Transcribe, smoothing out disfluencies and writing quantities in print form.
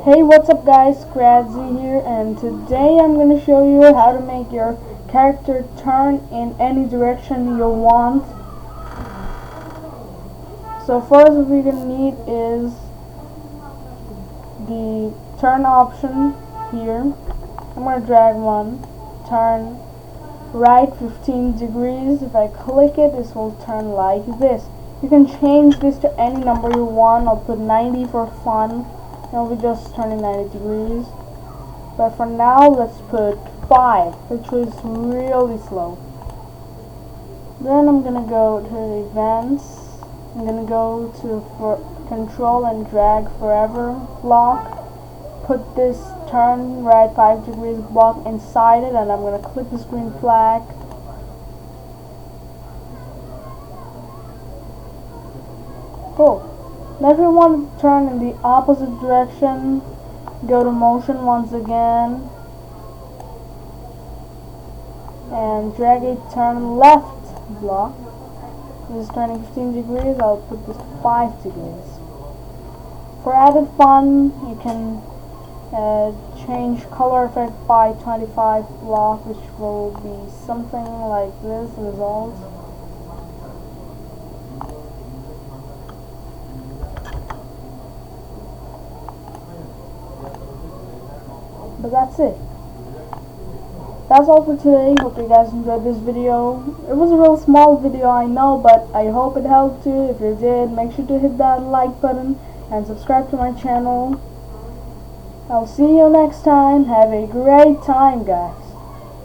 Hey, what's up guys, Kradzy here, and today I'm going to show you how to make your character turn in any direction you want. So first what we're going to need is the turn option here. I'm going to drag one, turn right 15 degrees. If I click it, this will turn like this. You can change this to any number you want. I'll put 90 for fun. Now we're just turning 90 degrees. But for now, let's put 5, which is really slow. Then I'm gonna go to events. I'm gonna go to control and drag forever block. Put this turn right 5 degrees block inside it, and I'm gonna click this green flag. Cool. Now if you want to turn in the opposite direction, go to motion once again and drag a turn left block. This is turning 15 degrees, I'll put this 5 degrees. For added fun, you can change color effect by 25 block, which will be something like this result. But that's it. That's all for today. Hope you guys enjoyed this video. It was a real small video, I know, but I hope it helped you. If you did, make sure to hit that like button and subscribe to my channel. I'll see you next time. Have a great time, guys.